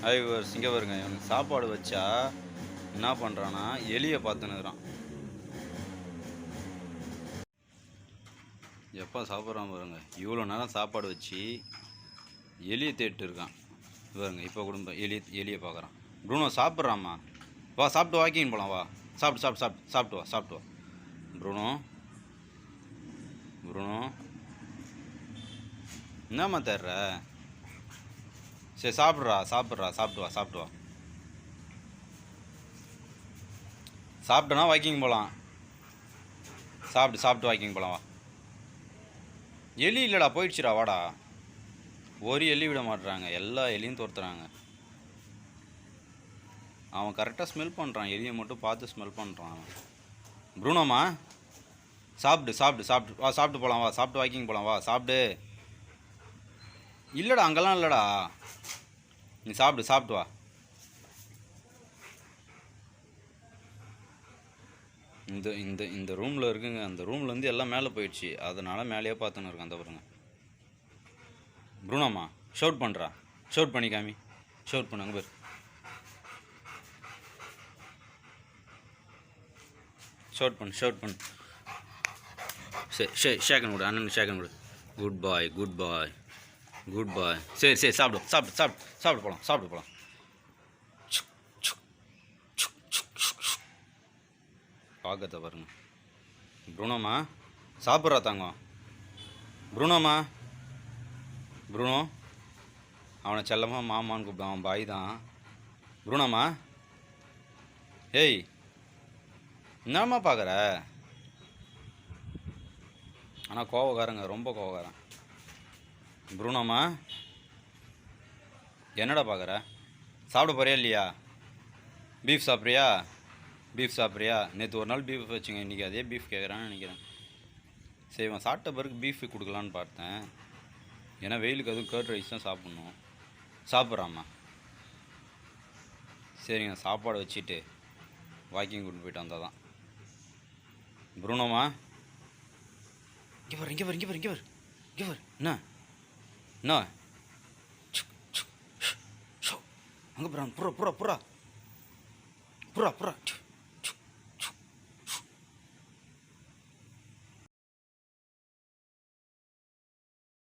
ஐவர் இங்கே பாருங்க, இவனுக்கு சாப்பாடு வச்சா என்ன பண்ணுறான்னா எலியை பார்த்துன்னுக்குறான். எப்போ சாப்பிட்றான் பாருங்க. இவ்வளோ நேரம் சாப்பாடு வச்சு எலியை தேட்டு இருக்கான் பாருங்க. இப்போ கூட எலியை பார்க்குறான். ப்ரூனோ சாப்பிட்றாம்மா, வா சாப்பிட்டு வாக்கிங் போகலாம், வா சாப்பிட்டு வா. ப்ரூனோ என்னம்மா தேடுற? சரி சாப்பிட்டு வா. சாப்பிட்டனா வாக்கிங் போகலாம். சாப்பிட்டு வாக்கிங் போகலாம், வா. எலி இல்லைடா, போயிடுச்சுடா, வாடா. ஒரு எலி விட மாட்டுறாங்க, எல்லா எலியும் துரத்துறாங்க. அவன் கரெக்டாக ஸ்மெல் பண்ணுறான், எலியை மட்டும் பார்த்து ஸ்மெல் பண்ணுறான் அவன். ப்ரூனோம்மா சாப்பிட்டு வா, சாப்பிட்டு போகலாம், வா. சாப்பிட்டு வாக்கிங் போகலாம், வா. சாப்பிடு. இல்லைடா, அங்கெல்லாம் இல்லைடா, நீ சாப்பிட்டு வா. இந்த இந்த இந்த ரூமில் இருக்குங்க. அந்த ரூம்லேருந்து எல்லாம் மேலே போயிடுச்சு, அதனால் மேலேயே பார்த்துன்னு இருக்கேன். அந்த பாருங்க. ப்ரூனோம்மா ஷவுட் பண்ணுறா, ஷவுட் பண்ணி காமி, ஷவுட் பண்ணாங்க பேர். ஷவுட் பண்ணு. சரி ஷேக்கன் விடு, அண்ணன் ஷேக்கன் விடு. குட் பாய். சரி சாப்பிட்டு போகலாம். பார்க்கத்த பாருங்க. ப்ரூனோம்மா சாப்பிட்றா தாங்க. ப்ரூனோ அவனை செல்லமாக மாமான்னு கூப்பிடுவான், அவன் பாய் தான். ப்ரூனோம்மா ஏய் என்னம்மா பார்க்குற? ஆனால் கோவக்காரங்க, ரொம்ப கோவக்காரன். ப்ரூனோம்மா என்னடா பார்க்குற? சாப்பிட போறியா இல்லையா? பீஃப் சாப்பிட்றியா? நேற்று ஒரு நாள் பீஃப் வச்சுங்க, இன்றைக்கி அதே பீஃப் கேட்குறான்னு நினைக்கிறேன். சரி, இவன் சாப்பிட்ட பிறகு பீஃப் கொடுக்கலான்னு பார்த்தேன். ஏன்னா வெயிலுக்கு அதுவும் கர்ட் ரைஸ் தான் சாப்பிட்ணும். சாப்பிட்றாம்மா. சரிங்க, சாப்பாடு வச்சுட்டு வாக்கிங் கூட்டு போயிட்டு வந்தால் தான். ப்ரூனோம்மா இங்கே பாரு. என்ன அங்கே போகிறான். புறா